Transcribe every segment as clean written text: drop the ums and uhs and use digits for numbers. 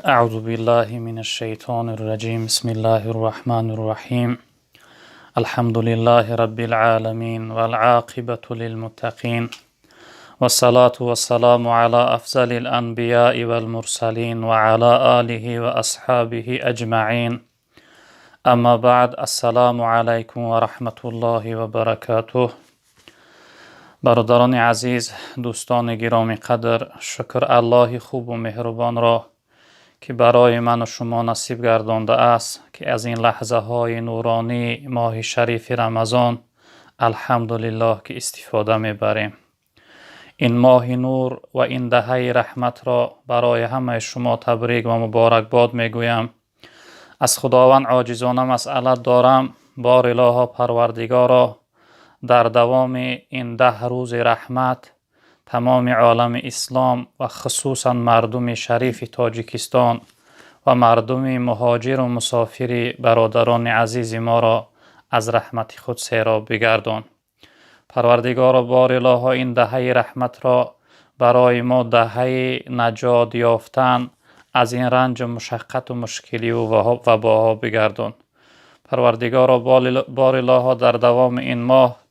اعوذ بالله من الشیطان الرجیم بسم الله الرحمن الرحیم الحمد لله رب العالمین والعاقبة للمتقین والصلاة والسلام على افضل الانبیاء والمرسلین وعلى آله واصحابه اجمعین. اما بعد، السلام علیکم و رحمت الله و برکاته. برادران عزیز، دوستان گرامی قدر، شکر الله خوب و مهربان را که برای من و شما نصیب گردانده است که از این لحظه های نورانی ماه شریف رمضان الحمدلله که استفاده میبریم. این ماه نور و این دهه رحمت را برای همه شما تبریک و مبارک باد میگویم. از خداوند عاجزانه مسئلت دارم، بار الها پروردگارا، در دوام این 10 روز رحمت تمام عالم اسلام و خصوصا مردم شریف تاجیکستان و مردم مهاجر و مسافر برادران عزیز ما را از رحمت خود سیراب بگردان. پروردگار بار الها این دهه رحمت را برای ما دهه نجات یافتن از این رنج و مشقت و مشکلی و وباها بگردان. پروردگار بار الها در دوام این ماه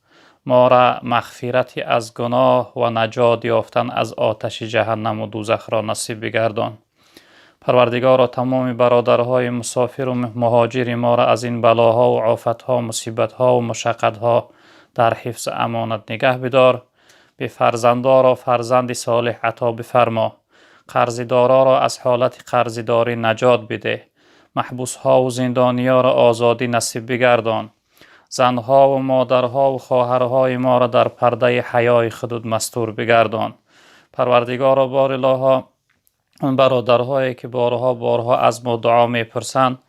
ما را مغفرتی از گناه و نجات یافتن از آتش جهنم و دوزخ را نصیب بگردان. پروردگار تمام برادرهای مسافر و مهاجر ما را از این بلاها و آفتها و مصیبتها و مشقتها در حفظ امانت نگه بدار. به فرزندان را فرزند صالح عطا بفرما. قرضدارا را از حالت قرضداری نجات بده. محبوسها و زندانیا را آزادی نصیب بگردان. زنها و مادرها و خواهرهای ما را در پرده حیای خود مستور بگردان. پروردگار بار الها اون برادرهایی که بارها از ما دعا میپرسند،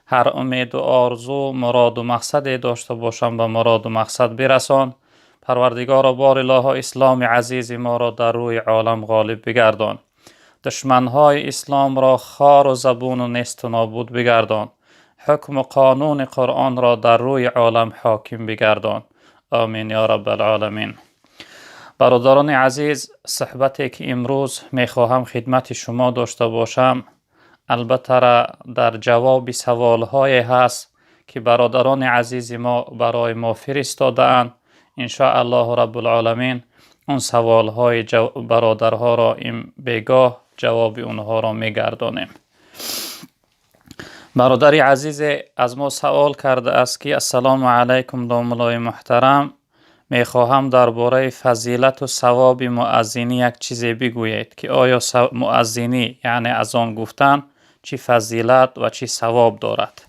هر امید و آرزو مراد و مقصد داشته باشند به مراد و مقصد برسان. پروردگار بار الها اسلام عزیز ما را در روی عالم غالب بگردان. دشمنهای اسلام را خار و زبون و نیست و نابود بگردان. حکم و قانون قرآن را در روی عالم حاکم بگردان. آمین یا رب العالمین. برادران عزیز، صحبتی که امروز میخواهم خدمت شما داشته باشم البته در جواب سوالهای هست که برادران عزیز ما برای ما فرستاده اند. ان شاء الله رب العالمین اون سوالهای برادرها را بیگاه جواب اونها را میگردانیم. برادر عزیز از ما سوال کرده است که السلام علیکم داملای محترم، میخواهم درباره فضیلت و ثواب مؤذنی یک چیزی بگویید که آیا مؤذنی یعنی اذان گفتن چی فضیلت و چی ثواب دارد؟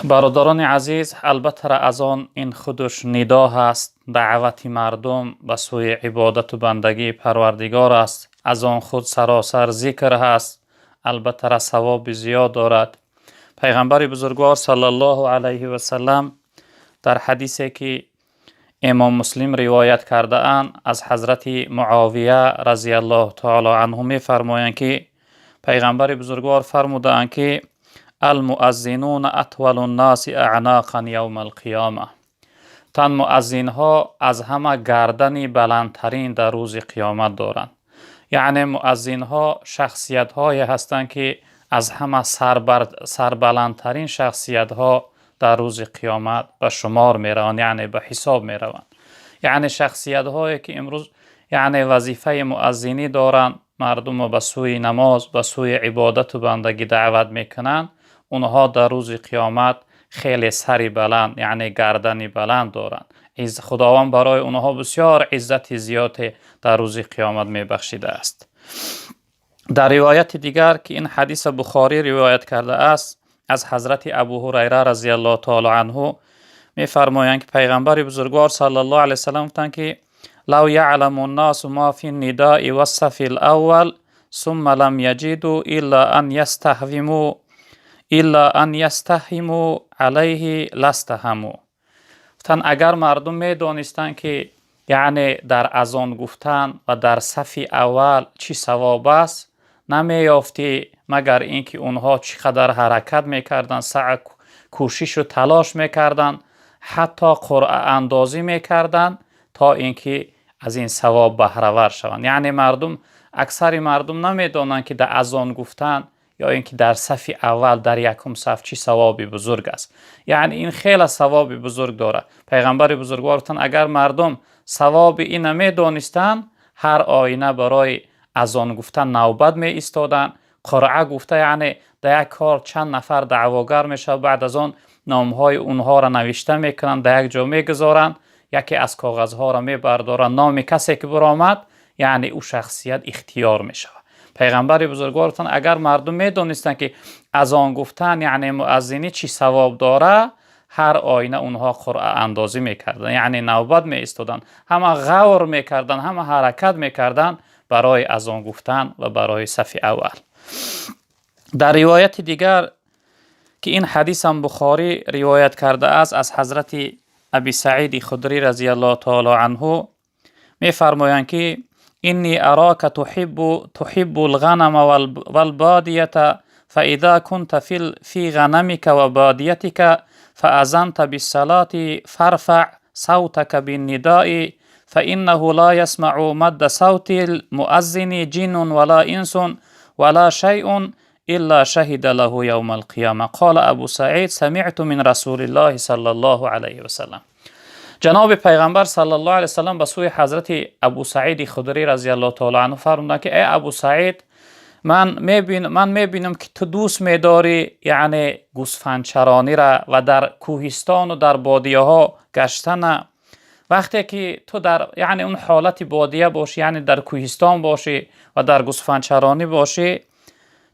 برادران عزیز، البته اذان این خودش ندا هست، دعوت مردم به سوی عبادت و بندگی پروردگار است. اذان خود سراسر ذکر هست، البته ثواب زیاد دارد. پیغمبر بزرگوار صلی الله علیه و سلم در حدیثی که امام مسلم روایت کرده اند از حضرت معاویه رضی الله تعالی عنه می فرمایند که پیغمبر بزرگوار فرموده اند که المؤذنون اطول الناس اعناقا یوم القیامه. تن مؤذن ها از همه گردنی بلندترین در روز قیامت دارند. یعنی مؤذن ها شخصیت های هستند که از همه سربلندترین شخصیت ها در روز قیامت به شمار می روند، یعنی به حساب می روند. یعنی شخصیت هایی که امروز یعنی وظیفه مؤذنی دارند، مردم به سوی نماز، به سوی عبادت و بندگی دعوت می کنند، اونها در روز قیامت خیلی سری بلند یعنی گردنی بلند دارند. خداوند برای اونها بسیار عزت زیاد در روز قیامت می بخشیده است. در روایت دیگر که این حدیث بخاری روایت کرده است از حضرت ابو هریره رضی الله تعالی عنه می فرمایند که پیغمبر بزرگوار صلی الله علیه و سلم گفتند که لو یعلم الناس ما فی النداء والصف الاول ثم لم یجدوا الا ان یستهموا علیه لاستهموا. گفتند اگر مردم می دانستند که یعنی در اذان گفتن و در صف اول چی ثواب است، نمی یافتی مگر اینکه اونها چقدر حرکت میکردن، سعی کوشش و تلاش میکردن، حتی قرعه اندازی میکردن تا اینکه از این ثواب بهره ور شوند. یعنی مردم اکثر مردم نمیدونن که در اذان گفتن یا اینکه در صف اول در یکم صف چی ثوابی بزرگ است. یعنی این خیلی ثوابی بزرگ داره. پیغمبر بزرگوار گفتن اگر مردم ثواب این نمیدونستن هر آینه برای اذان گفتن نوبت می ایستادن. قرعه گفته یعنی در یک کار چند نفر دعواگر میشه، بعد از آن نامهای اونها را نوشته میکنن، در یک جا میگذارن، یکی از کاغذها را میبردارن، نام کسی که برآمد یعنی او شخصیت اختیار میشه. پیغمبر بزرگوار گفتن اگر مردم میدونستن که اذان گفتن یعنی مؤذنی چی ثواب داره، هر آینه اونها قرعه اندازی میکردن، یعنی نوبت می ایستادن، همه غور میکردن، همه حرکت میکردن برای اذان گفتن و برای صف اول. در روایت دیگر که این حدیث هم بخاری روایت کرده است از حضرت ابی سعید خدری رضی الله تعالی عنه می فرمایند که اینی اراک تحب الغنم والبادیه فاذا كنت في غنمك وباديتك فأذنت بالصلاة فارفع صوتك بالنداء فإنه لا يسمع مد صوت المؤذن جن ولا إنس ولا شيء إلا شهد له يوم القيامة. قال ابو سعید سمعت من رسول الله صلی الله علیه و سلم. جناب پیغمبر صلی الله علیه و سلم به سوی حضرت ابو سعید خدری رضی الله تعالی عنه فرمودند که ای ابو سعید، من میبینم که تو دوست میداری یعنی گوسفند چرانی را و در کوهستان و در بادیه ها گشتن. وقتی که تو در یعنی اون حالت بادیه باشی، یعنی در کوهستان باشی و در گوسفند چرانی باشی،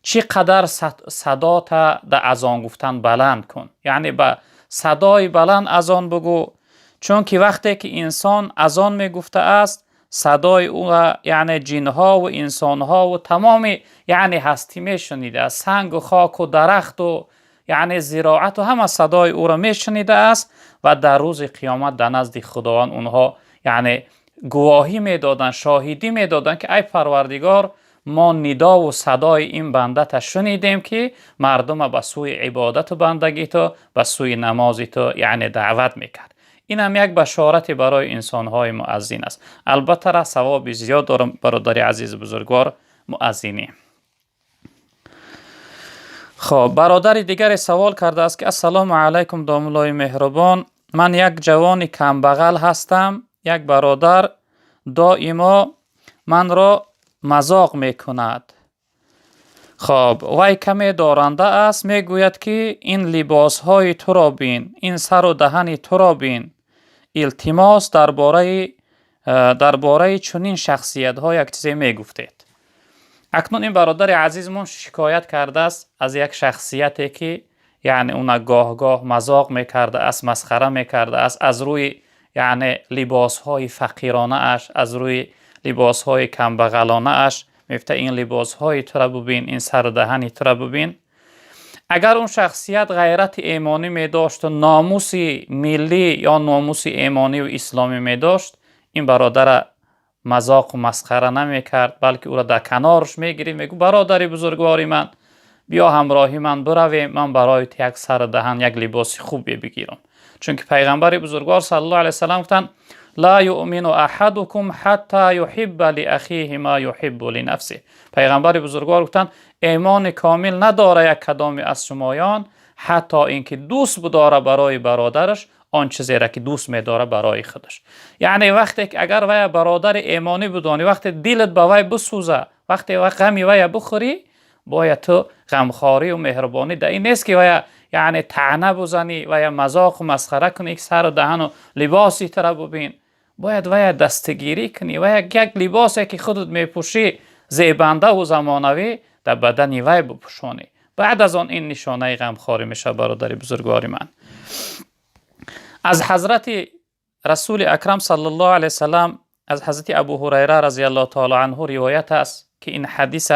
چقدر صدا تا در اذان گفتن بلند کن، یعنی با صدای بلند اذان بگو، چون که وقتی که انسان اذان میگفته است صدای او یعنی جنها و انسانها و تمام یعنی هستی میشنیده است، سنگ و خاک و درخت و یعنی زراعت و همه صدای او را میشنیده است و در روز قیامت در نزد خداوند اونها یعنی گواهی میدادن، شاهدی میدادن که ای پروردگار، ما ندا و صدای این بنده تا شنیدیم که مردم به سوی عبادت و بندگی تو، به سوی نماز تو یعنی دعوت میکرد. این هم یک بشارت برای انسانهای مؤذن است. البته را ثواب زیاد دارم برادر عزیز بزرگوار مؤذنی. خب برادر دیگر سوال کرده است که السلام علیکم دام الله مهربان، من یک جوان کم بغل هستم، یک برادر دائما من را مذاق میکند. خب وی کمی دارنده است، میگوید که این لباس های تو را بین، این سر و دهن تو را بین، التماس درباره چنین شخصیت ها یک چیزی میگفتید. اکنون این برادر عزیزمون شکایت کرده است از یک شخصیتی که یعنی اون گاه گاه مذاق میکرده است، مسخره میکرده است، از روی یعنی لباس های فقیرانه اش، از روی لباس های کم بغلانه اش میفته این لباس های تو را ببین، این سر دهنی تو را ببین. اگر اون شخصیت غیرت ایمانی می داشت و ناموس ملی یا ناموس ایمانی و اسلامی می داشت، این برادر مذاق و مسخره نمی کرد، بلکه او را در کنارش می گرید، می گفت برادر بزرگواری من، بیا همراهی من برویم، من برایت یک سر دهن یک لباس خوبی بگیرم. چون که پیغمبر بزرگوار صلی الله علیه و سلم گفتن لا یؤمن احدکم حتی یحب لاخیه ما یحب لنفسه. پیغمبر بزرگوار گفتن ایمان کامل نداره یک کدام از شمایان حتی اینکه دوست بداره برای برادرش آن چیزی را که دوست می‌داره برای خودش. یعنی وقتی که اگر وی برادر ایمانی بدانی، وقتی دلت به وی بسوزه، وقتی غمی وی بخوری، باید تو غمخواری و مهربانی در این نیست که وی یعنی طعنه بزنی و یا مذاق و مسخره کنی، سر و دهن و لباسی تر ببین. باید وی دستگیری کنی و یک لباسی که خودت میپوشی زیبنده و زمانوی در بدن وی بپوشانی. بعد از آن این نشانه غمخواری میشه برادر بزرگواری من. از حضرت رسول اکرم صلی الله علیه وسلم، از حضرت ابو هریره رضی الله تعالی عنه روایت است که این حدیث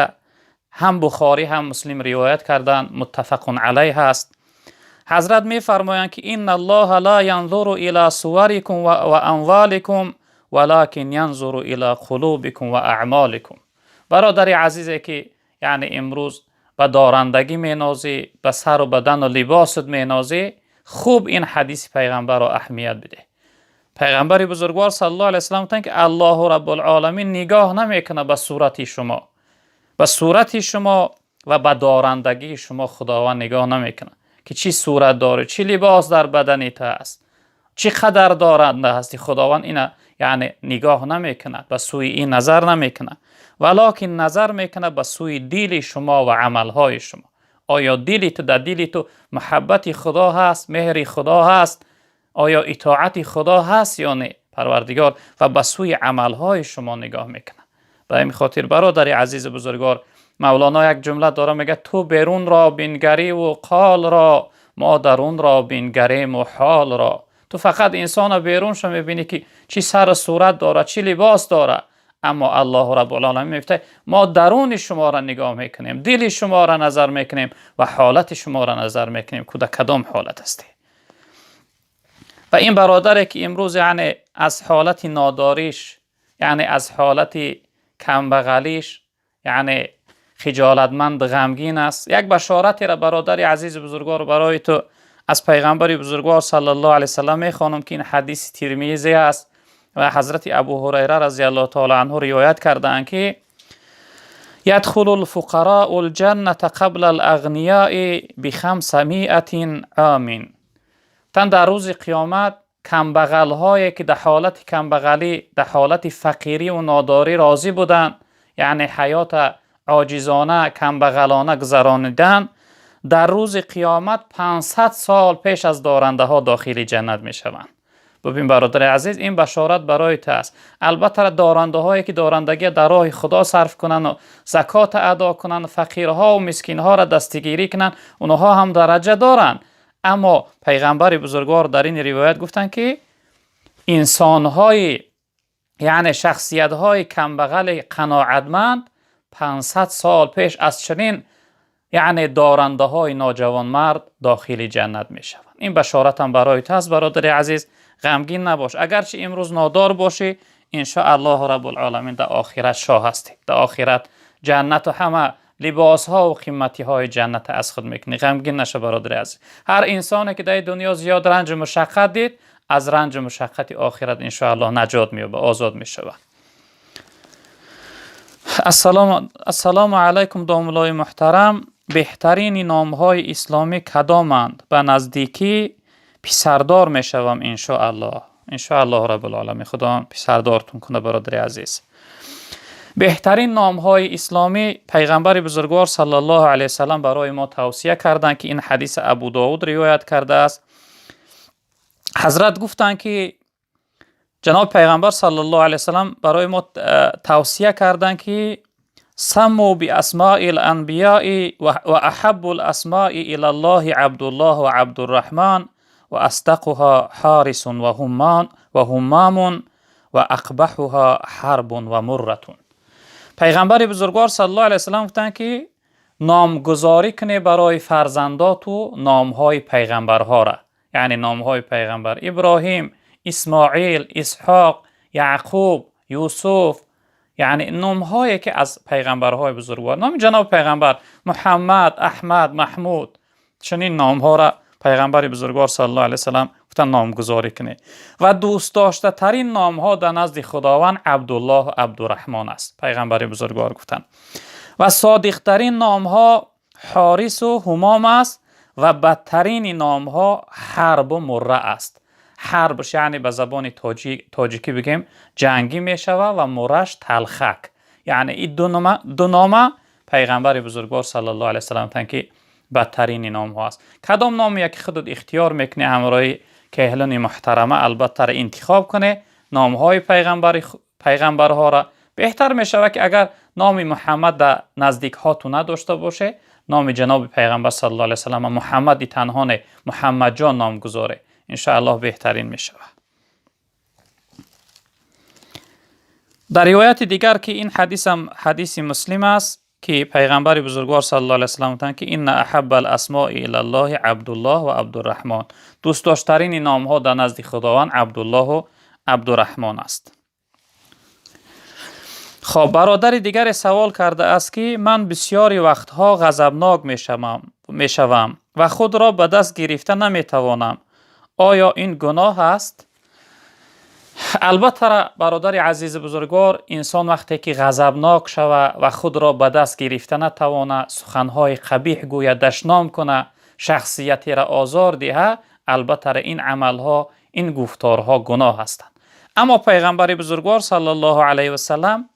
هم بخاری هم مسلم روایت کردن، متفق علیه است. حضرت می فرمایند که ان الله لا ينظر الى صوركم و اموالكم ولكن ينظر الى قلوبكم و اعمالكم. برادر عزیزی که یعنی امروز به دارندگی مینازی، به سر و بدن و لباست مینازی، خوب این حدیث پیغمبر را اهمیت بده. پیغمبر بزرگوار صلی الله علیه و سلم گفتند که الله رب العالمین نگاه نمیکنه به صورت شما، به صورت شما و به دارندگی شما خداوند نگاه نمیکنه که چی صورت داره، چی لباس در بدنت است، چی قدر دارنده هستی. خداوند اینا یعنی نگاه نمیکنه، به سوی این نظر نمیکنه، ولکن نظر میکنه به سوی دل شما و عملهای شما. آیا دل تو در دل تو محبت خدا هست، مهر خدا هست، آیا اطاعت خدا هست یا نه پروردگار، و به سوی عملهای شما نگاه میکنه. به این خاطر برادر عزیز بزرگوار، مولانا یک جمله داره میگه تو بیرون را بینگری و قال را، ما درون را بینگریم و حال را. تو فقط انسان بیرونش میبینی که چی سر صورت داره، چی لباس داره، اما الله رب العالمین میگه ما درون شما را نگاه میکنیم، دل شما را نظر میکنیم و حالت شما را نظر میکنیم که در کدام حالت هستی. و این برادری که امروز یعنی از حالت ناداریش، یعنی از حالت کمبغلیش، یعنی خجالتمند غمگین است، یک بشارتی را برادر عزیز بزرگوار برای تو از پیغمبر بزرگوار صلی الله علیه و سلم میخوانم که این حدیث ترمذی است و حضرت ابو هریره رضی الله تعالی عنه روایت کردند که يدخل الفقراء الجنة قبل الاغنیاء ب500 عام. تن در روز قیامت کمبغل هایی که در حالت کمبغلی، در حالت فقیری و ناداری راضی بودند، یعنی حیات عاجزانه کمبغلانه گذرانیدن، در روز قیامت 500 سال پیش از دارنده ها داخل جنت می شوند. ببین برادر عزیز، این بشارت برای تو است. البته دارنده هایی که دارندگی در راه خدا صرف کنند و زکات ادا کنند، فقیرها و مسکینها را دستگیری کنند، اونها هم درجه دارند. اما پیغمبر بزرگوار در این روایت گفتند که انسان‌های یعنی شخصیت‌های کمبغل قناعتمند 500 سال پیش از چنین یعنی دارنده‌های ناجوان مرد داخل جنت می‌شوند. این بشارت هم برای تو است برادر عزیز. غمگین نباش، اگرچه امروز نادار باشی، ان شاء الله رب العالمین در آخرت شاه هستی. در آخرت جنت و همه لباس ها و قیمتی های جنت از خود میکنی. غمگین نشه برادر عزیز. هر انسانی که در دنیا زیاد رنج و مشقت دید، از رنج و مشقت آخرت ان شاء الله نجات مییابه، آزاد میشود. السلام علیکم دامولای محترم. بهترین نام های اسلامی کدامند؟ به نزدیکی پسردار میشوم ان شاء الله. ان شاء الله رب العالمین خدا پسردارتون کنه برادر عزیز. بهترین نام های اسلامی پیغمبر بزرگوار صلی الله علیه و سلم برای ما توصیه کردند که این حدیث ابو داود روایت کرده است. حضرت گفتند که جناب پیغمبر صلی الله علیه و سلم برای ما توصیه کردند که سموا باسماء الانبیاء و احب الاسماء الی الله عبدالله و عبدالرحمن و اصدقها حارس و همام و اقبحها حرب و مرتون. پیغمبر بزرگوار صلی الله علیه و سلم گفتند که نامگذاری کنه برای فرزندات و نامهای پیغمبرها را، یعنی نامهای پیغمبر ابراهیم، اسماعیل، اسحاق، یعقوب، یوسف، یعنی نامهایی که از پیغمبرهای بزرگوار، نام جناب پیغمبر محمد، احمد، محمود، چنین نامها را پیغمبر بزرگوار صلی الله علیه و سلم گفتن نامگذاری کنه. و دوست داشته ترین نام ها در نزد خداوند عبدالله و عبدالرحمن است، پیغمبر بزرگوار گفتن. و صادق ترین نام ها حارس و همام است و بدترین نام ها حرب و مره است. حربش یعنی به زبان تاجیکی بگیم جنگی می شود و مرش تلخک. یعنی این دو نام پیغمبر بزرگوار صلی الله علیه و سلم گفتن که بدترین نام ها است. کدام نامی که خودت اختیار میکنی همراه کهلان محترمه البته را انتخاب کنه، نام های پیغمبرها را. بهتر می شود که اگر نام محمد در نزدیک ها تو نداشته باشه، نام جناب پیغمبر صلی الله علیه و سلم محمد تنها نه، محمد جان نام گذاره، ان شاء الله بهترین می شود. در روایت دیگر که این حدیث مسلم است که پیغمبر بزرگوار صلی الله علیه و سلم گفتند که ان احب الاسماء الی الله عبدالله و عبدالرحمن. دوست داشترین نام ها در نزد خداوند عبدالله و عبدالرحمن است. خب برادر دیگر سوال کرده است که من بسیاری وقتها غضبناک می شوم و خود را به دست گرفته نمی توانم. آیا این گناه است؟ البته برادر عزیز بزرگوار، انسان وقتی که غضبناک شود و خود را به دست گرفته نتواند، سخنهای قبیح گوید، دشنام کنه، شخصیتی را آزار دهه، البته این عملها، این گفتارها گناه هستند. اما پیغمبر بزرگوار صلی الله علیه و سلم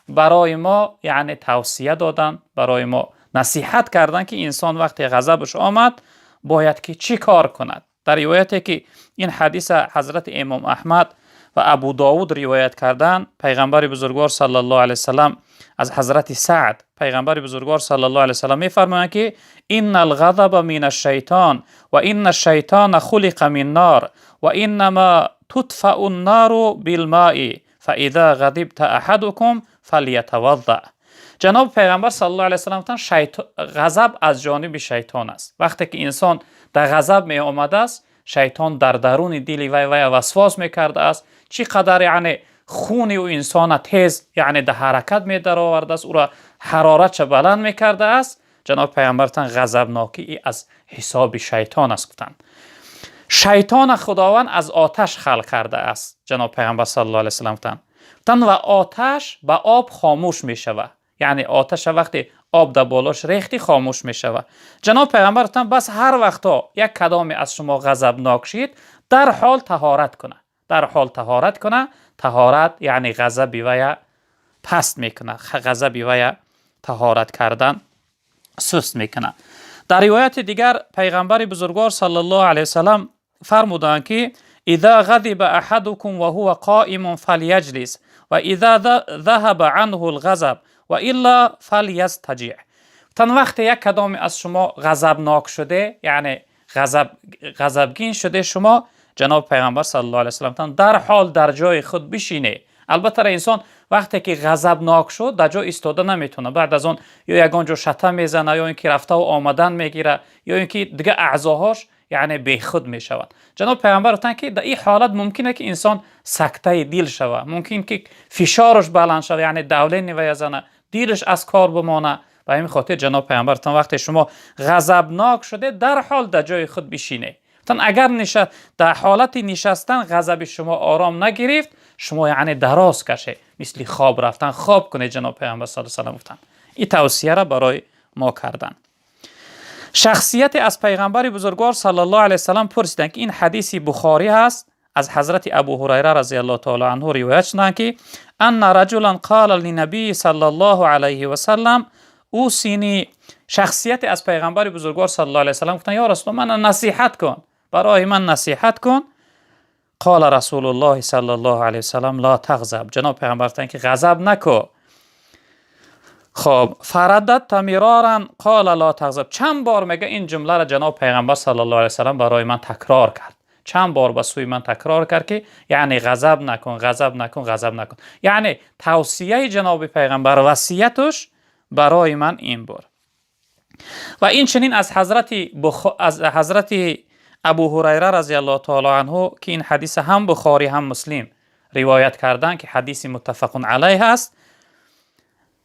برای ما یعنی توصیه دادن، برای ما نصیحت کردن که انسان وقتی غضبش آمد باید که چی کار کند. در روایتی که این حدیث حضرت امام احمد و ابو داود روایت کردن، پیغمبر بزرگوار صلی الله علیه وسلم از حضرت سعد، پیغمبر بزرگوار صلی الله علیه وسلم میفرمایند که ان الغضب من الشیطان و ان الشیطان خلق من نار و انما تطفأ النار بالماء فاذا غضبت احدكم فلیتوضأ. جناب پیغمبر صلی الله علیه وسلم گفتند غضب از جانب شیطان است. وقتی که انسان در غضب می آمده است، شیطان در درون دل وی وسواس میکرده است، چقدر یعنی خون او انسان تیز یعنی در حرکت می در آورده است، او را حرارت بلند میکرده است. جناب پیغمبر غضبناکی از حساب شیطان است. گفتند شیطان خداوند از آتش خلق کرده است. جناب پیغمبر صلی الله علیه وسلم گفتند و آتش به آب خاموش می شود، یعنی آتش وقتی آب در بالاش ریختی خاموش می شود. جناب پیغمبر گفتند بس هر وقتا یک کدام از شما غضبناک شید، در حال طهارت کنه، در حال طهارت کنه. طهارت یعنی غضب وی پست میکنه، غضب وی طهارت کردن سست میکنه. در روایت دیگر پیغمبر بزرگوار صلی الله علیه وسلم فرمودند که اذا غضب احدكم وهو قائم فليجلس و اذا ذهب عنه الغضب و الا فلیستجع. وقتی یک کدام از شما غضبناک شده، یعنی غضبگین شده شما، جناب پیغمبر صلی الله علیه وسلم در حال در جای خود بشینه. البته انسان وقتی که غضبناک شد در جا ایستاده نمیتونه، بعد از اون یا یگان جو شتم میزنه یا اینکه رفته و آمدن میگیره یا اینکه دیگه اعضاهاش یعنی بی خود میشود. جناب پیغمبر گفتند که در این حالت ممکنه که انسان سکته دل شود، ممکن که فشارش بلند شود، یعنی دولین ویزنه، دیرش از کار بمانه. به همین خاطر جناب پیغمبر گفتند وقتی شما غضبناک شده در حال در جای خود بشینه. اگر در حالت نشستن غضب شما آرام نگرفت، شما یعنی دراز کشه، مثل خواب رفتن خواب کنه. جناب پیغمبر صلی الله علیه و سلم گفتند این توصیه را برای ما کردن. شخصیت از پیغمبر بزرگوار صلی الله علیه و سلم پرسیدند که این حدیث بخاری هست، از حضرت ابو هریره رضی الله تعالی عنه روایت شده که ان رجلا قال للنبی صلی الله علیه و سلم اوصینی. شخصیت از پیغمبر بزرگوار صلی الله علیه و سلم گفتند یا رسول الله من نصیحت کن، برای من نصیحت کن. قال رسول الله صلی الله علیه و سلم لا تغضب. جناب پیغمبر گفتند که غضب نکو. خب فردت مرارا قال لا تغضب. چند بار میگه این جمله را جناب پیغمبر صلی الله علیه و سلم برای من تکرار کرد، چند بار به سوی من تکرار کرد که یعنی غضب نکن، غضب نکن، غضب نکن. یعنی توصیه جناب پیغمبر، وصیتش برای من این بار. و این چنین از حضرت ابو هریره رضی الله تعالی عنه که این حدیث هم بخاری هم مسلم روایت کردن که حدیث متفق علیه است.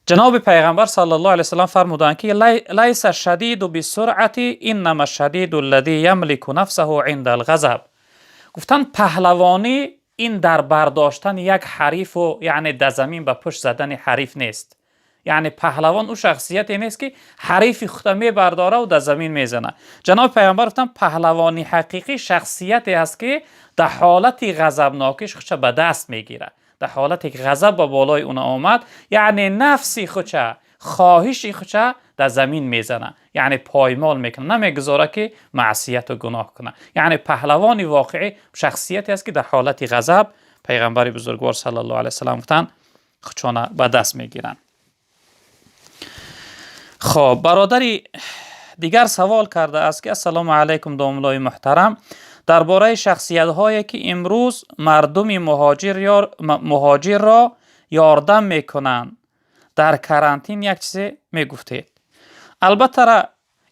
جناب پیغمبر صلی الله علیه و سلم فرمودند که لیس الشدید بسرعت انما الشدید الذی یملک نفسه عند الغضب. گفتند پهلوانی این در برداشتن یک حریف و یعنی در زمین به پشت زدن حریف نیست. یعنی پهلوان او شخصیتی نیست که حریف خود می برداره و در زمین میزنه. جناب پیغمبر گفتند پهلوانی حقیقی شخصیتی است که در حالت غضبناکیش خودش به دست میگیره. در حالتی که غضب به بالای اون آمد، یعنی نفسی خودش، خواهشی خودش در زمین میزنه، یعنی پایمال میکنه، نمیگذاره که معصیت و گناه کنه. یعنی پهلوانی واقعی شخصیتی است که در حالت غضب پیغمبر بزرگوار صلی الله علیه و سلم گفتند خودشون به دست میگیرن. خب برادری دیگر سوال کرده است که السلام علیکم داملای محترم، درباره شخصیت هایی که امروز مردم مهاجر را یاردم میکنند در کرانتین یک چیزی میگفتید. البته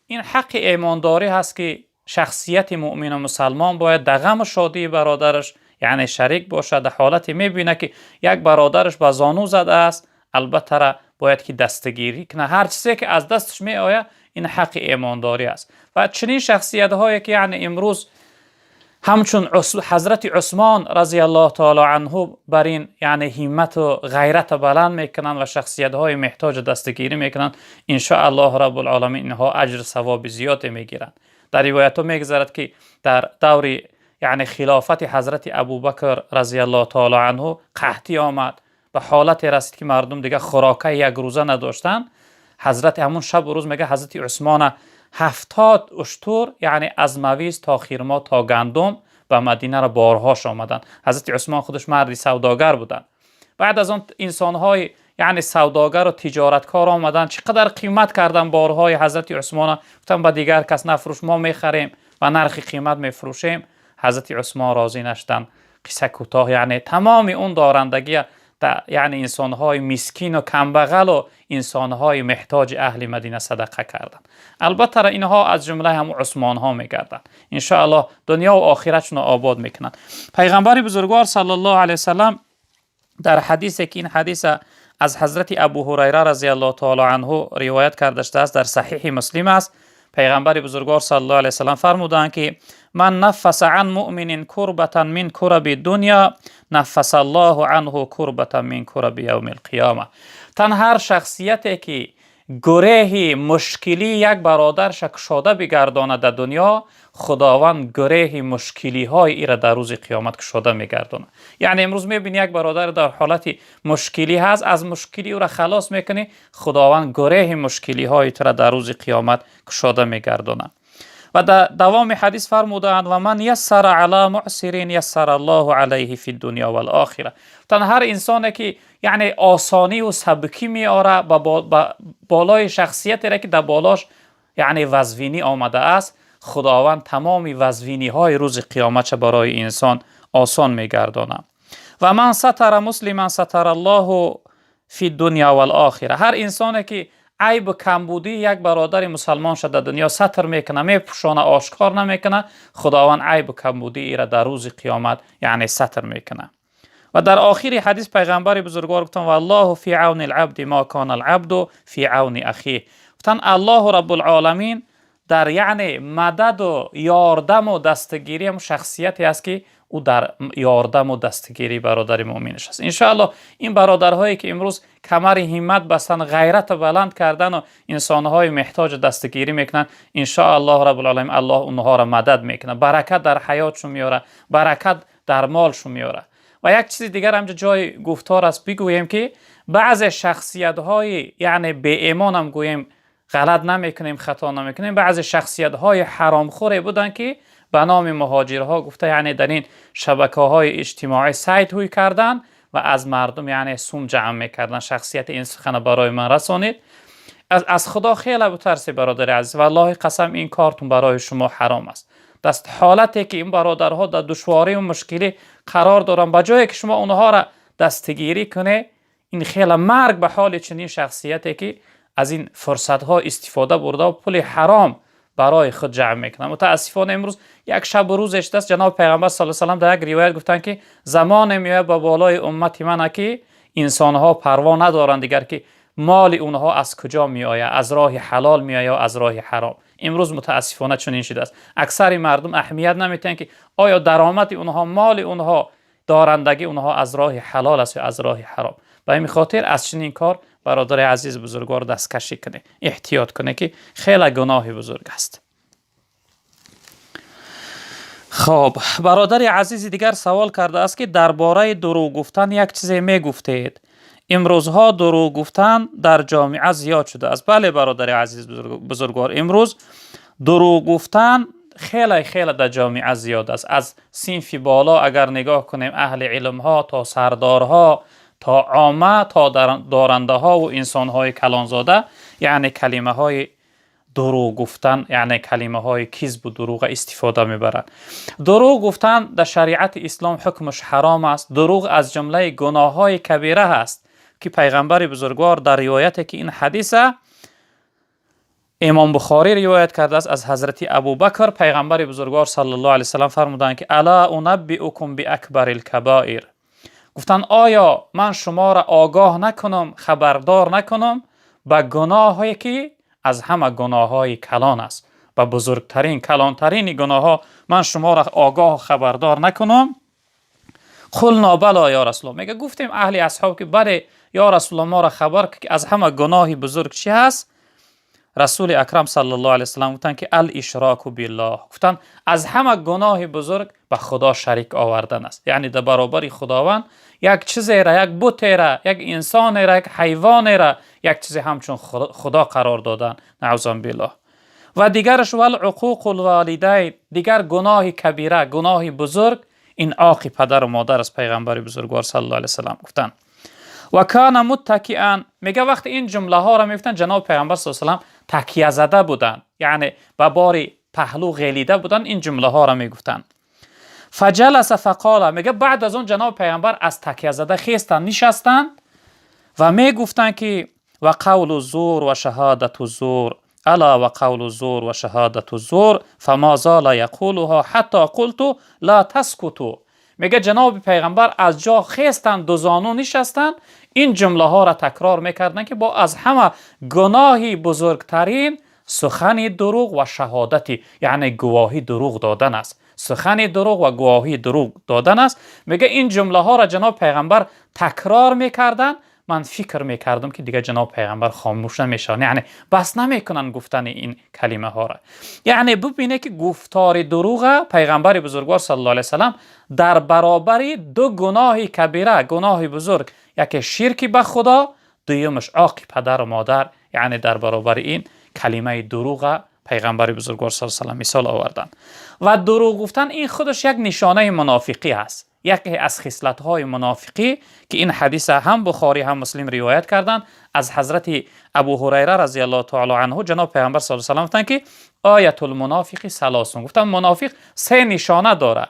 این حق ایمانداری هست که شخصیت مؤمن و مسلمان باید در غم و شادی برادرش یعنی شریک باشه. در حالتی میبینه که یک برادرش به زانو زده است، البته باید که دستگیری کنه، هر چیزی که از دستش میآید این حق ایمانداری است. و چنین شخصیت هایی که یعنی امروز همچون حضرت عثمان رضی الله تعالی عنه بر این یعنی همت و غیرت بلند میکنن و شخصیت های محتاج دستگیری میکنن، ان شاء الله رب العالمین اینها اجر ثواب زیاد میگیرند. در روایت ها میگذرد که در دور یعنی خلافت حضرت ابوبکر رضی الله تعالی عنه قحطی آمد، به حالت رسید که مردم دیگه خوراکه یک روزه نداشتن. حضرت همون شب و روز میگه حضرت عثمان 70 اشتر یعنی از مویز تا خرما تا گندم به مدینه را بارهاش آمدن. حضرت عثمان خودش مردی سوداگر بودن. بعد از اون انسانهای یعنی سوداگر و تجارتکار آمدن، چقدر قیمت کردن بارهای حضرت عثمان، گفتن به دیگر کس نفروش، ما میخریم و نرخ قیمت میفروشیم. حضرت عثمان راضی نشدن. قصه کوتاه یعنی تمام اون دارندگی یعنی انسانهای مسکین و کمبغل و انسانهای محتاج اهل مدینه صدقه کردن. البته اینها از جمله هم عثمان ها میگردن، ان شاء الله دنیا و آخرتشون آباد میکنن. پیغمبر بزرگوار صلی الله علیه وسلم در حدیثی که این حدیث از حضرت ابو هریره رضی الله تعالی عنه روایت کرده است، در صحیح مسلم است، پیغمبر بزرگوار صلی الله علیه وسلم فرمودند که من نفس عن مؤمن کربة من کرب دنیا نفس الله عنه کربة من کرب یوم القیامه. هر شخصیتی که گره مشکلی یک برادرش کشاده بگرداند در دنیا، خداوند گره مشکلی های ای را در روز قیامت کشاده میگرداند. یعنی امروز میبینی یک برادر در حالت مشکلی هست، از مشکلی او را خلاص میکنی، خداوند گره مشکلی های تو را در روز قیامت کشاده میگرداند. و در دوام حدیث فرمودند و من یسر علی معسر یسر الله علیه فی الدنیا و الاخره. هر انسانی که یعنی آسانی و سبکی میاره با بالای شخصیتی را که در بالاش یعنی وزوینی آمده است، خداوند تمام وزوینی های روز قیامت برای انسان آسان میگرداند. و من ستر مسلما ستر الله فی الدنیا و الاخره. هر انسانی که عیب و کمبودی یک برادر مسلمان شده دنیا ستر میکنه، میپوشانه، آشکار نمیکنه، خداوند عیب و کمبودی ای را در روز قیامت یعنی ستر میکنه. و در آخر حدیث پیغمبر بزرگوار گفتن و الله فی عون العبد ما کان العبد فی عون اخیه. گفتن الله رب العالمین در یعنی مدد و یاردم و دستگیری هم شخصیتی است که او در یاردم و دستگیری برادر مؤمنش است. ان شاء الله این برادرهایی که امروز کمر همت بستن، غیرت بلند کردن و انسانهای محتاج دستگیری میکنن، ان شاء الله رب العالمین الله اونها را مدد میکنه، برکت در حیاتشون میاره، برکت در مالشون میاره. و یک چیز دیگر هم جای گفتار است بگویم که بعض شخصیت های یعنی بی ایمان هم گویم غلط نمیکنیم، خطا نمیکنیم، بعض شخصیت های حرامخوری بودن که به نام مهاجرها گفته یعنی در این شبکه های اجتماعی سعی توی کردن و از مردم یعنی سوم جمع میکردن. شخصیت این سخن برای من رسانید. از خدا خیلی بترسید برادر عزیز، والله قسم این کارتون برای شما حرام است. دست حالتی که این برادرها در دشواری و مشکلی قرار دارن، به جایی که شما اونها را دستگیری کنه، این خیلی مرگ به حال چنین شخصیتی که از این فرصت ها استفاده برده و پول حرام برای خود جمع میکنن. متاسفانه امروز یک شب و روزش دست جناب پیغمبر صلی الله علیه و سلم در یک روایت گفتن که زمان میاد به بالای امت من که انسان ها پروا ندارن دیگر که مال اونها از کجا میآید، از راه حلال میآید یا از راه حرام. امروز متاسفانه چنین شده است. اکثر مردم اهمیت نمیدن که آیا درآمد اونها، مال اونها، دارندگی اونها از راه حلال است یا از راه حرام. به این خاطر از چنین کار برادر عزیز بزرگوار دستکشی کنه، احتیاط کنه که خیلی گناه بزرگ است. خب برادر عزیز دیگر سوال کرده است که درباره دروغ گفتن یک چیزی میگفتید. امروزها دروغ گفتن در جامعه زیاد شده است. بله برادر عزیز بزرگوار، امروز دروغ گفتن خیلی در جامعه زیاد است. از صنف بالا اگر نگاه کنیم، اهل علم ها تا سردارها تا عامه تا دارنده ها و انسان های کلانزاده یعنی کلمه های دروغ گفتن، یعنی کلمه های کذب و دروغ استفاده میبرند. دروغ گفتن در شریعت اسلام حکمش حرام است. دروغ از جمله گناه های کبیره است که پیغمبر بزرگوار در روایتی که این حدیث امام بخاری روایت کرده است از حضرت ابوبکر، پیغمبر بزرگوار صلی الله علیه و سلم فرمودند که الا انبئکم باکبر الکبائر. گفتن آیا من شما را آگاه نکنم، خبردار نکنم به گناهی که از همه گناههای کلان است، به بزرگترین کلانترین گناه ها من شما را آگاه و خبردار نکنم؟ قلنا بلا یا رسول الله. میگه گفتیم اهل اصحاب که بله یا رسول الله، ما را خبر که از همه گناه بزرگ چی هست؟ رسول اکرم صلی الله علیه و سلم گفتن که الاشراک بالله، گفتن از همه گناه بزرگ به خدا شریک آوردن است. یعنی در برابر خداوند یک چیزی را، یک بت را، یک انسان را، یک حیوان را یک چیز همچون خدا قرار دادن، نعوذ بالله. و دیگرش والعقوق الوالدین، دیگر گناه کبیره، گناه بزرگ، این عاق پدر و مادر از پیغمبر بزرگوار صلی الله علیه و سلم گفتن. و کان متکئا، میگه وقتی این جمله ها را میگفتن جناب پیغمبر صلی الله علیه و سلم تکیه زده بودن، یعنی به بار پهلو غلیده بودن، این جمله ها را میگفتن. فجلس فقال، میگه بعد از اون جناب پیغمبر از تکیه زده خیستن، نشستن و میگفتن که و قول الزور و شهادت الزور، الا و قول الزور و شهادت الزور فما زال یقولها حتی قلت لا تسکتوا. میگه جناب پیغمبر از جا خیستن، دو زانو نشستن، این جمله ها را تکرار میکردن که با از همه گناهی بزرگترین سخن دروغ و شهادتی، یعنی گواهی دروغ دادن است. سخن دروغ و گواهی دروغ دادن است. میگه این جمله ها را جناب پیغمبر تکرار میکردن. من فکر میکردم که دیگه جناب پیغمبر خاموش نمیشن، یعنی بس نمیکنن گفتن این کلمه ها را. یعنی ببینه که گفتار دروغ پیغمبر بزرگوار صلی الله علیه وسلم در برابر دو گناه کبیره، گناه بزرگ، یکی شرک به خدا، دویمش عاق پدر و مادر، یعنی در برابر این کلمه دروغ پیغمبر بزرگوار صلی الله علیه وسلم مثال آوردن. و دروغ گفتن این خودش یک نشانه منافقی است، یکی از خصلت‌های منافقی که این حدیث هم بخاری هم مسلم روایت کردند از حضرت ابو هریره رضی الله تعالی عنه. جناب پیغمبر صلی الله علیه و سلم گفتند که آیت المنافق ثلاث، گفتن منافق سه نشانه داره.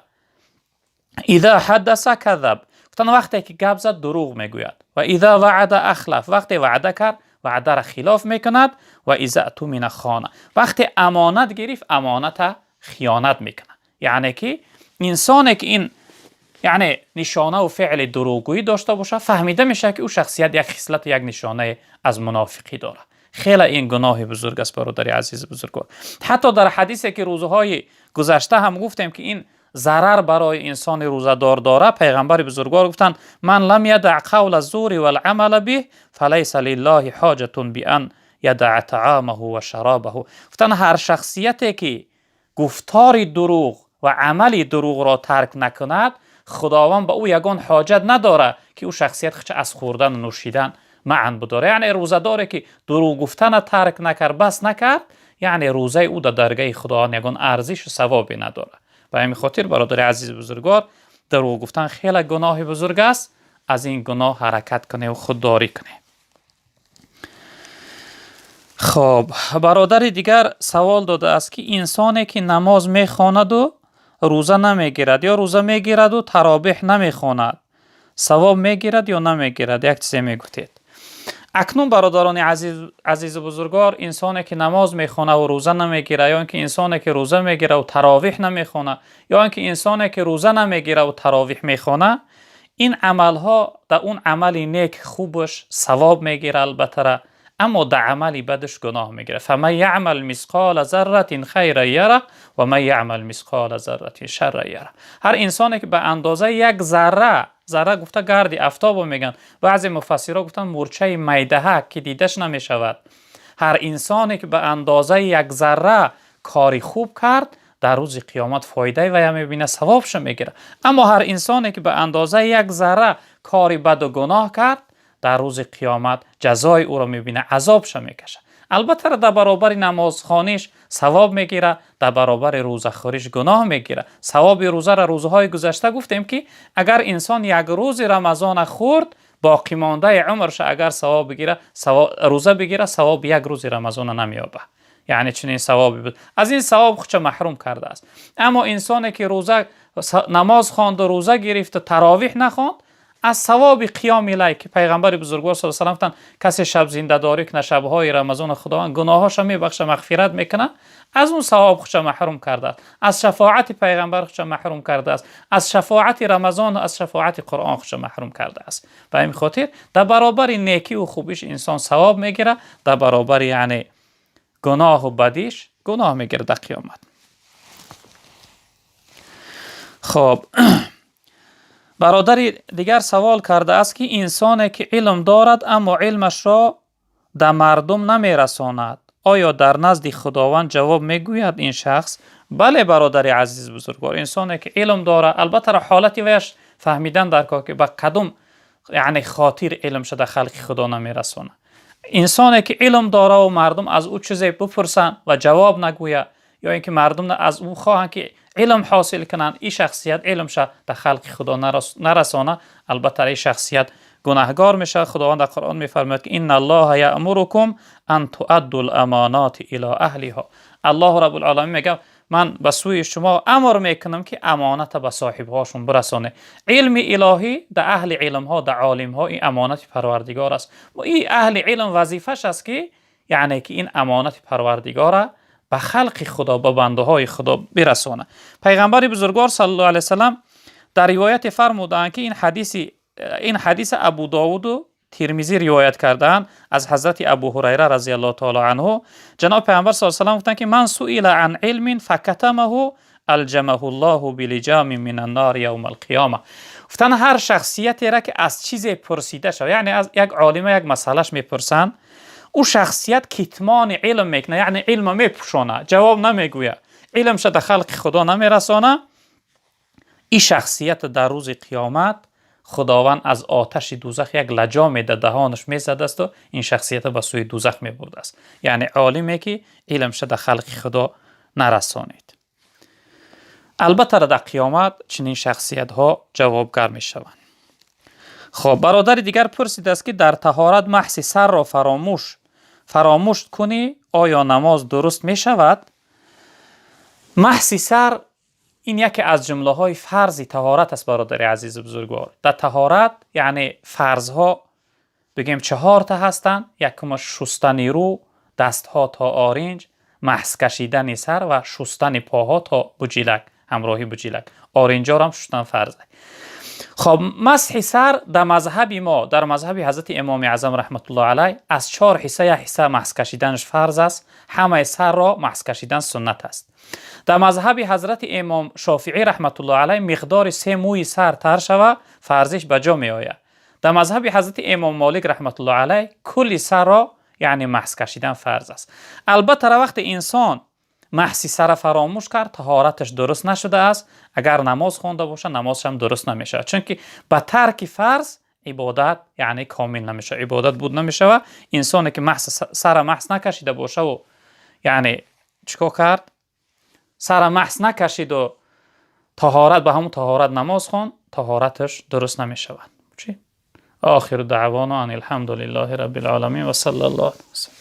اذا حدث کذب، گفتن وقتی که گپ زد دروغ میگوید. و اذا وعد اخلف، وقتی وعده کرد وعده را خلاف میکند. و اذا اؤتمن خان، وقتی امانت گرفت امانت خیانت میکنه. یعنی که انسانی که این یعنی نشانه و فعل دروغگویی داشته باشه، فهمیده میشه که او شخصیت یک خصلت، یک نشانه از منافقی داره. خیلی این گناه بزرگ است برادر عزیز بزرگوار. حتی در حدیثی که روزهای گذشته هم گفتیم که این ضرر برای انسان روزدار داره، پیغمبر بزرگوار گفتن من لم یدع قول الزور والعمل به فلیس لله حاجة بان یدع طعامه و شرابه. گفتن هر شخصیتی که گفتار دروغ و عمل دروغ را ترک نکند، خداوند به او یگان حاجت نداره که او شخصیت خچ از خوردن و نوشیدن معا بداره. یعنی روزداری که دروغ گفتن ترک نکرد، بس نکرد، یعنی روزه او در درگاه خداوند یگان ارزش و ثوابی نداره. به همین خاطر برادر عزیز بزرگوار، دروغ گفتن خیلی گناه بزرگ است. از این گناه حرکت کنه و خودداری کنه. خب برادر دیگر سوال داده است که انسانی که نماز میخواند و روزه نمیگیرد، یا روزه میگیرد و تراویح نمیخواند، ثواب میگیرد یا نمیگیرد؟ یک چیزی میگویید. اکنون برادران عزیز بزرگوار، انسانی که نماز میخونه و روزه نمیگیره، یا اینکه انسانی که روزه میگیره و تراویح نمیخونه، یا اینکه انسانی که روزه نمیگیره و تراویح میخونه، این عملها در اون عمل نیک خوبش ثواب میگیره البته، اما در عملی بدش گناه میگیره. فمن یعمل مثقال ذره خیرا یره و من یعمل مثقال ذره شر یره. هر انسانی که به اندازه یک ذره گفته گردی آفتاب میگن، بعضی مفسرها گفتن مورچه میدهک که دیدش نمیشود. هر انسانی که به اندازه یک ذره کاری خوب کرد، در روز قیامت فایده و یا میبینه ثوابش میگیره. اما هر انسانی که به اندازه یک ذره کاری بد و گناه کرد، در روز قیامت جزای او را میبینه، عذابش میکشه. البته در برابر نمازخوانیش ثواب میگیره، در برابر روزه خوریش گناه میگیره. ثواب روزه را روزهای گذشته گفتیم که اگر انسان یک روز رمضان خورد، باقی مانده عمرش اگر ثواب بگیره، روزه بگیره، ثواب یک روز رمضان نمیابه. یعنی چنین ثوابی بود، از این ثواب خودش محروم کرده است. اما انسانی که نماز خواند و روزه گرفت و تراویح نخواند، از ثواب قیام لیل که پیغمبر بزرگوار صلی الله علیه و سلم گفتن کسی شب زنده داری کنه، شبهای رمضان خداوند گناهاش میبخشه، مغفرت میکنه، از اون ثواب خودش محروم کرده است. از شفاعت پیغمبر خودش محروم کرده است. از شفاعت رمضان و از شفاعت قرآن خودش محروم کرده است. به همین خاطر در برابر نیکی و خوبیش انسان ثواب میگیره، در برابر یعنی گناه و بدیش گناه میگرده قیامت. خب برادری دیگر سوال کرده است که انسانی که علم دارد اما علمش را در مردم نمیرساند، آیا در نزد خداوند جواب میگوید این شخص؟ بله برادر عزیز بزرگوار، انسانی که علم داره، البته حالتی ویش فهمیدن در که به کدوم یعنی خاطر علم شده خلق خدا نمیرسانه. انسانی که علم داره و مردم از او چیزی بپرسن و جواب نگوید، یا اینکه مردم از او خواهند که علم حاصل کنند، این شخصیت علمش در خلق خدا نرسانه، البته این شخصیت گناهگار میشه. خداوند در قرآن میفرماید که ان الله یأمرکم ان تؤدوا الامانات الی اهلها. الله رب العالمین میگه من به سوی شما امر میکنم که امانت به صاحب هاشون برسانه. علم الهی در اهل علم ها، در عالم ها، این امانت پروردگار است و این اهل علم وظیفش است که یعنی که این امانت پروردگار به خلق خدا، به بنده های خدا برسانه. پیغمبر بزرگوار صلی الله علیه و سلم در روایت فرمودند که این حدیث ابو داود و ترمذی روایت کردن از حضرت ابو هریره رضی الله تعالی عنه. جناب پیامبر صلی الله علیه و سلم گفتند که من سئل عن علم فکتمه الجمه الله بلجام من النار یوم القیامه. گفتن هر شخصیتی را که از چیزی پرسیده شد، یعنی از یک عالم یک مسئلهش میپرسن، او شخصیت کتمان علم میکنه، یعنی علم میپوشونه، جواب نمیگوید، علمش در خلق خدا نمیرسانه، این شخصیت در روز قیامت خداوند از آتش دوزخ یک لجام در دهانش میزد است و این شخصیت به سوی دوزخ میبرد است. یعنی عالمی که علمش در خلق خدا نرسانید. البته در قیامت چنین شخصیت ها جوابگر میشوند. خب برادر دیگر پرسیده است که در طهارت محض سر را فراموش کنی آیا نماز درست می شود؟ محض سر این یکی از جمله های فرض طهارت است برادر عزیز بزرگوار. در طهارت یعنی فرض ها بگیم 4 تا هستند. یکمش شستن رو، دست ها تا آرنج، محض کشیدن سر و شستن پاها تا بجیلک، همراهی بجیلک. آرنج ها هم شستن فرضه. خب مسح سر در مذهب ما، در مذهب حضرت امام اعظم رحمت الله علیه، از 4 حصه یک حصه محض کشیدنش فرض است، همه سر را محض کشیدن سنت است. در مذهب حضرت امام شافعی رحمت الله علیه مقدار 3 موی سر تر شوه فرضش به جا می آید. در مذهب حضرت امام مالک رحمت الله علیه کل سر را یعنی محض کشیدن فرض است. البته وقت انسان محض سر فراموش کرد طهارتش درست نشده است، اگر نماز خوانده باشه نمازش هم درست نمیشه، چون که به ترک فرض عبادت یعنی کامل نمیشه، عبادت بود نمیشه. و انسانی که سر محض نکشیده باشه و یعنی چیکار کرد؟ سر محض نکشید و طهارت به همون طهارت نماز خوان، طهارتش درست نمیشه. چی؟ آخر دعوانا ان الحمد لله رب العالمین و صلی الله علیه و سلم.